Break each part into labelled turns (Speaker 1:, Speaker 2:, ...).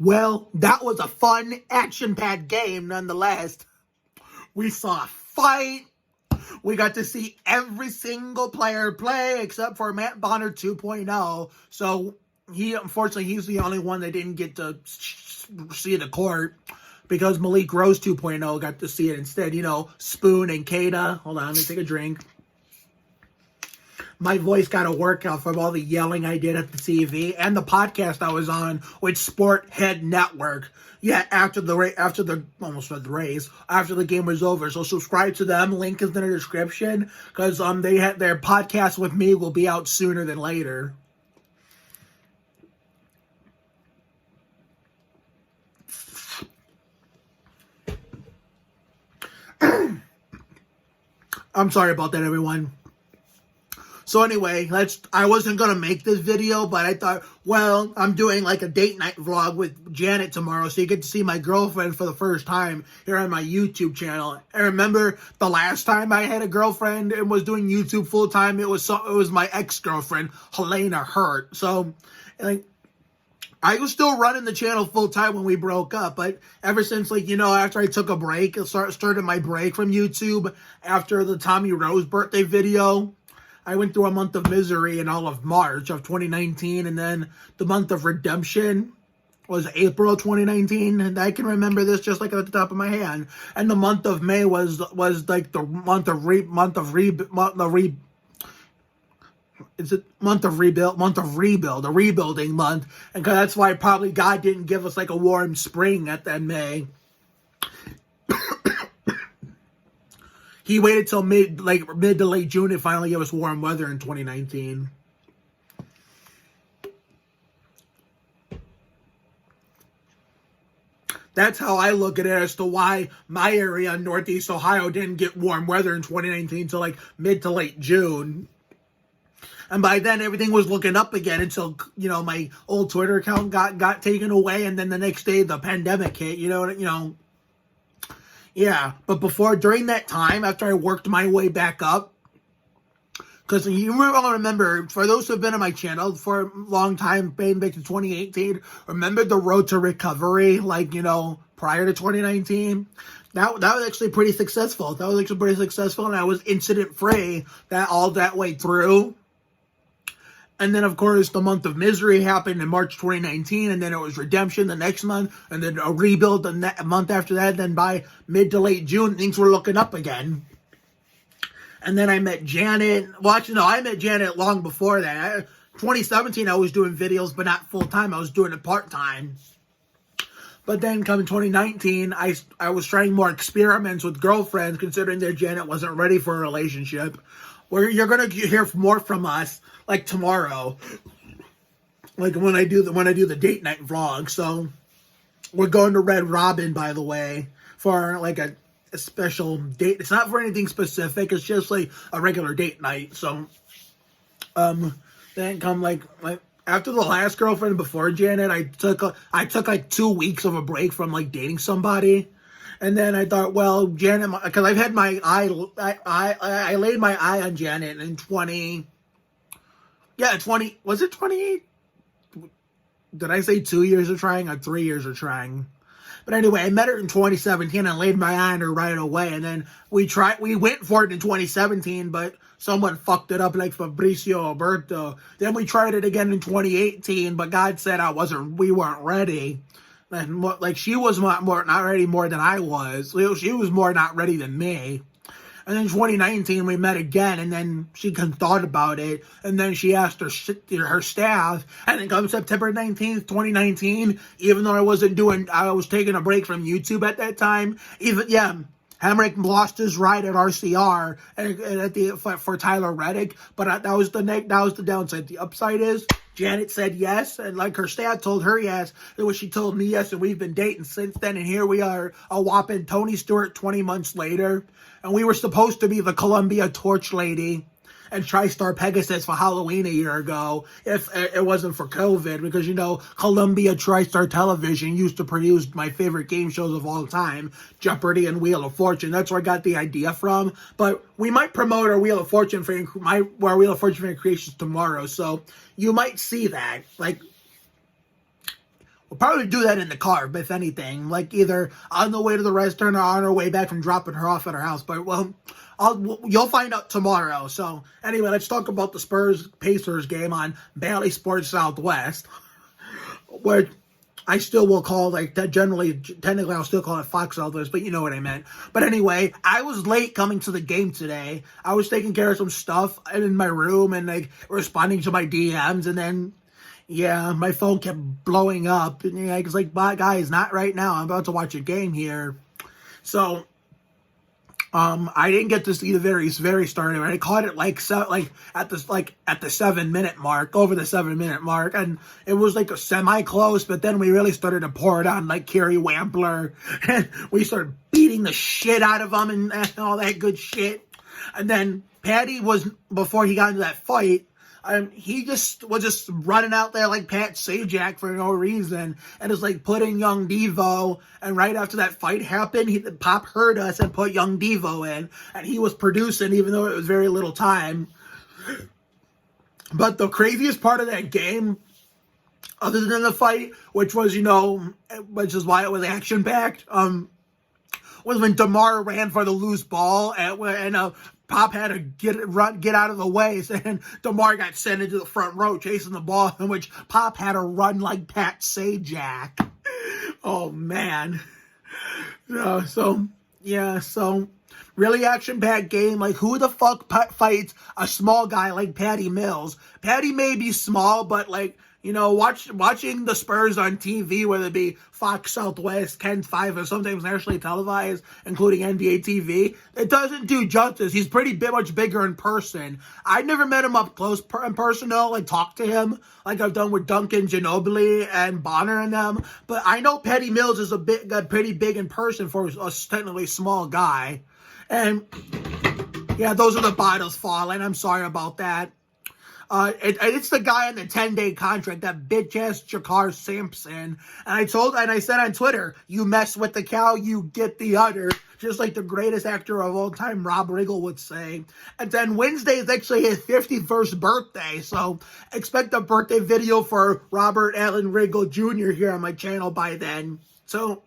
Speaker 1: Well, that was a fun, action-packed game nonetheless. We saw a fight. We got to see every single player play except for Matt Bonner 2.0. So, unfortunately, he's the only one that didn't get to see the court because Malik Rose 2.0 got to see it instead. You know, Spoon and Kada. Hold on, let me take a drink. My voice got a workout from all the yelling I did at the TV and the podcast I was on with Sporthead Network. Yeah, after the game was over. So subscribe to them. Link is in the description because they had their podcast with me will be out sooner than later. I'm sorry about that, everyone. So anyway, I wasn't going to make this video, but I thought, well, I'm doing like a date night vlog with Janet tomorrow, so you get to see my girlfriend for the first time here on my YouTube channel. I remember the last time I had a girlfriend and was doing YouTube full time, it was my ex-girlfriend, Helena Hurt. So, like, I was still running the channel full time when we broke up, but ever since, like, you know, after I took a break, started my break from YouTube after the Tommy Rose birthday video, I went through a month of misery in all of March of 2019, and then the month of redemption was April 2019, and I can remember this just like at the top of my hand. And the month of May was like the month of rebuild, a rebuilding month, and that's why probably God didn't give us like a warm spring at that May. He waited till mid to late June to finally give us warm weather in 2019. That's how I look at it as to why my area in Northeast Ohio didn't get warm weather in 2019 till like mid to late June. And by then, everything was looking up again until, you know, my old Twitter account got taken away, and then the next day the pandemic hit. Yeah, but during that time, after I worked my way back up, because you remember, for those who have been on my channel for a long time, back to 2018, remember the road to recovery, like, you know, prior to 2019? That was actually pretty successful. And I was incident-free all that way through. And then, of course, the month of misery happened in March 2019, and then it was redemption the next month, and then a rebuild the month after that. Then by mid to late June, things were looking up again. And then I met Janet. Well, actually, no, I met Janet long before that. 2017, I was doing videos, but not full-time. I was doing it part-time. But then, come 2019, I was trying more experiments with girlfriends, considering that Janet wasn't ready for a relationship. Where you're gonna hear more from us, like tomorrow, like when I do the date night vlog. So we're going to Red Robin, by the way, for like a special date. It's not for anything specific. It's just like a regular date night. So then come like after the last girlfriend before Janet, I took like 2 weeks of a break from like dating somebody. And then I thought, well, Janet, because I've had my I laid my eye on Janet in 20, was it 28? Did I say 2 years of trying or 3 years of trying? But anyway, I met her in 2017 and laid my eye on her right away. And then we went for it in 2017, but someone fucked it up like Fabricio Alberto. Then we tried it again in 2018, but God said we weren't ready. And like she was not ready more than I was. She was more not ready than me. And then 2019 we met again, and then she thought about it, and then she asked her staff. And then comes September 19th, 2019, even though I was taking a break from YouTube at that time. Hamrick lost his ride at RCR for Tyler Reddick, but that was the downside. The upside is Janet said yes, and like her staff told her yes, and when she told me yes, and we've been dating since then, and here we are, a whopping Tony Stewart 20 months later, and we were supposed to be the Columbia Torch Lady and TriStar Pegasus for Halloween a year ago, if it wasn't for COVID, because, you know, Columbia TriStar Television used to produce my favorite game shows of all time, Jeopardy and Wheel of Fortune. That's where I got the idea from. But we might promote our Wheel of Fortune fan creations tomorrow, so you might see that. Like, We'll probably do that in the car, if anything, like either on the way to the restaurant or on our way back from dropping her off at her house. But, well, you'll find out tomorrow. So, anyway, let's talk about the Spurs-Pacers game on Bally Sports Southwest, where I still will call, like, that technically I'll still call it Fox Southwest, but you know what I meant. But anyway, I was late coming to the game today. I was taking care of some stuff in my room and, like, responding to my DMs, and then, yeah, my phone kept blowing up. And I was like, bye, guys, not right now. I'm about to watch a game here. So, I didn't get to see the very start of it. I caught it at the 7-minute mark, over the 7-minute mark, and it was like a semi-close, but then we really started to pour it on like Kerry Wampler, and we started beating the shit out of him and all that good shit. And then Patty before he got into that fight, he was just running out there like Pat Sajak for no reason, and was like putting Young Devo. And right after that fight happened, Pop heard us and put Young Devo in, and he was producing even though it was very little time. But the craziest part of that game, other than the fight, which is why it was action packed, was when DeMar ran for the loose ball and Pop had to get out of the way, and DeMar got sent into the front row chasing the ball, in which Pop had to run like Pat Sajak. Oh, man. So really action-packed game. Like, who the fuck fights a small guy like Patty Mills? Patty may be small, but, like, watching the Spurs on TV, whether it be Fox Southwest, Ken 5, or sometimes nationally televised, including NBA TV, it doesn't do justice. He's much bigger in person. I never met him up close in person, like talked to him, like I've done with Duncan Ginobili and Bonner and them. But I know Patty Mills is pretty big in person for a technically small guy. And yeah, those are the bottles falling. I'm sorry about that. It's the guy on the 10-day contract, that bitch-ass JaKarr Sampson. And I said on Twitter, you mess with the cow, you get the udder. Just like the greatest actor of all time, Rob Riggle, would say. And then Wednesday is actually his 51st birthday, so expect a birthday video for Robert Allen Riggle Jr. here on my channel by then. So,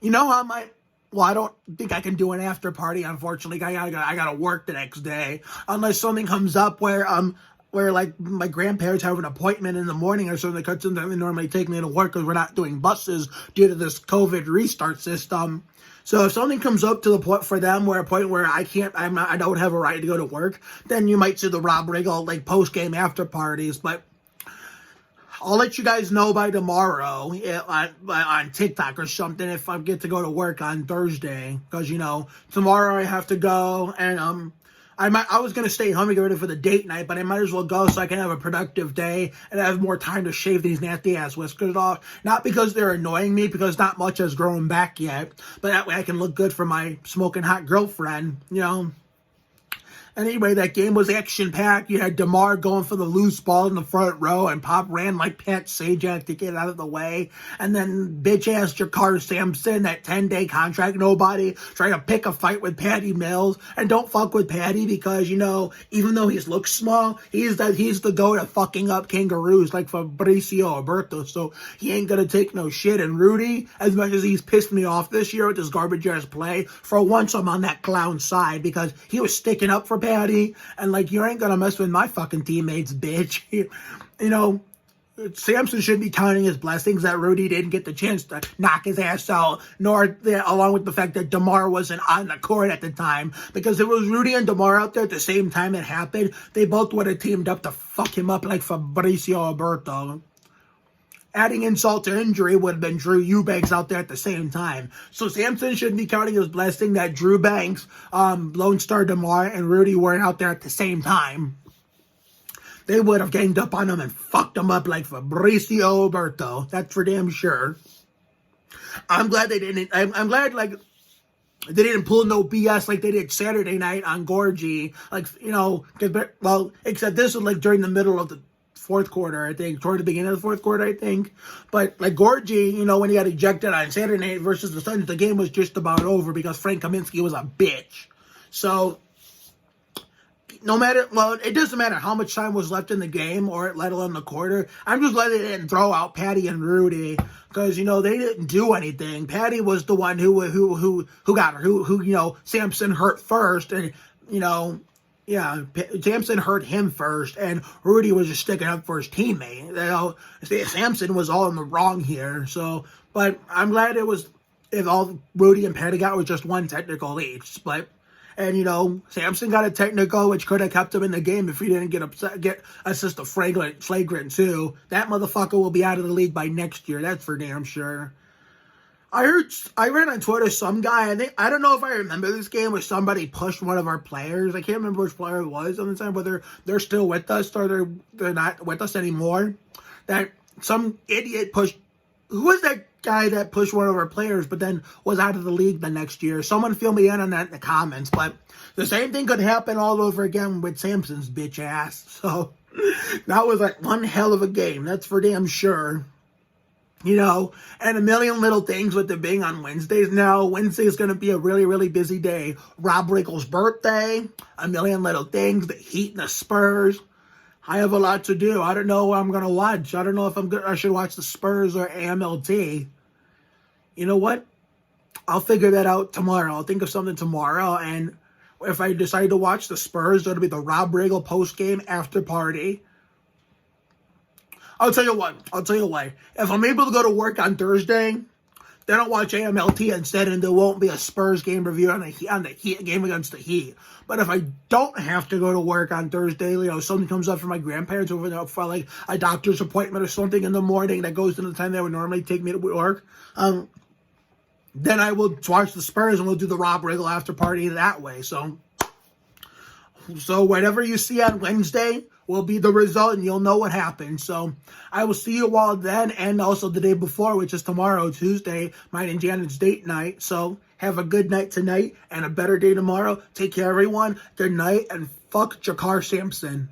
Speaker 1: I don't think I can do an after party, unfortunately. I gotta work the next day. Unless something comes up where like my grandparents have an appointment in the morning or something, because they normally take me to work because we're not doing buses due to this COVID restart system. So if something comes up to the point for them where I don't have a right to go to work, then you might see the Rob Riggle like post game after parties. But I'll let you guys know by tomorrow on TikTok or something if I get to go to work on Thursday. Because, tomorrow I have to go, and I was going to stay home and get ready for the date night, but I might as well go so I can have a productive day and have more time to shave these nasty-ass whiskers off. Not because they're annoying me, because not much has grown back yet, but that way I can look good for my smoking hot girlfriend, Anyway, that game was action-packed. You had DeMar going for the loose ball in the front row, and Pop ran like Pat Sajak to get out of the way. And then bitch-ass JaKarr Sampson, that 10-day contract nobody, trying to pick a fight with Patty Mills. And don't fuck with Patty because, even though he looks small, he's the goat at fucking up kangaroos like Fabricio Alberto. So he ain't gonna take no shit. And Rudy, as much as he's pissed me off this year with his garbage-ass play, for once I'm on that clown side because he was sticking up for Patty, and like, you ain't gonna mess with my fucking teammates, bitch. Sampson should be counting his blessings that Rudy didn't get the chance to knock his ass out, along with the fact that DeMar wasn't on the court at the time, because if it was Rudy and DeMar out there at the same time it happened, they both would have teamed up to fuck him up like Fabricio Alberto. Adding insult to injury would have been Drew Eubanks out there at the same time. So Sampson shouldn't be counting his blessing that Drew Banks, Lone Star DeMar, and Rudy weren't out there at the same time. They would have ganged up on him and fucked him up like Fabricio Alberto. That's for damn sure. I'm glad they didn't. I'm glad, like, they didn't pull no BS like they did Saturday night on Gorgie. Like, except this was like during the middle of the fourth quarter, I think, toward the beginning of the fourth quarter, I think. But like Gorgie, when he got ejected on Saturday night versus the Suns, the game was just about over because Frank Kaminsky was a bitch. So no matter, well, it doesn't matter how much time was left in the game or let alone the quarter. I'm just letting it throw out Patty and Rudy because, you know, they didn't do anything. Patty was the one who got her, you know, Sampson hurt first, and, you know, yeah, Sampson hurt him first, and Rudy was just sticking up for his teammate. You know, Sampson was all in the wrong here. So, but I'm glad it was, if all Rudy and Patty got was just one technical each, but. And, you know, Sampson got a technical, which could have kept him in the game if he didn't get assist a flagrant 2. That motherfucker will be out of the league by next year. That's for damn sure. I read on Twitter some guy, I don't know if I remember this game, where somebody pushed one of our players. I can't remember which player it was on the time, whether they're still with us or they're not with us anymore. That some idiot pushed, who was that guy that pushed one of our players but then was out of the league the next year? Someone fill me in on that in the comments. But the same thing could happen all over again with Sampson's bitch ass. So that was like one hell of a game. That's for damn sure. You know, and a million little things with it being on Wednesdays now. Wednesday is going to be a really, really busy day. Rob Riggle's birthday, a million little things, the Heat and the Spurs. I have a lot to do. I don't know what I'm going to watch. I don't know if I should watch the Spurs or AMLT. You know what? I'll figure that out tomorrow. I'll think of something tomorrow. And if I decide to watch the Spurs, it'll be the Rob Riggle post-game after party. I'll tell you what. If I'm able to go to work on Thursday, then I'll watch AMLT instead, and there won't be a Spurs game review on the Heat game against the Heat. But if I don't have to go to work on Thursday, you know, something comes up for my grandparents over there for like a doctor's appointment or something in the morning that goes into the time that would normally take me to work, then I will watch the Spurs and we'll do the Rob Riggle after party that way. So whatever you see on Wednesday will be the result, and you'll know what happened. So I will see you all then, and also the day before, which is tomorrow, Tuesday, mine and Janet's date night. So have a good night tonight and a better day tomorrow. Take care, everyone. Good night, and fuck JaKarr Sampson.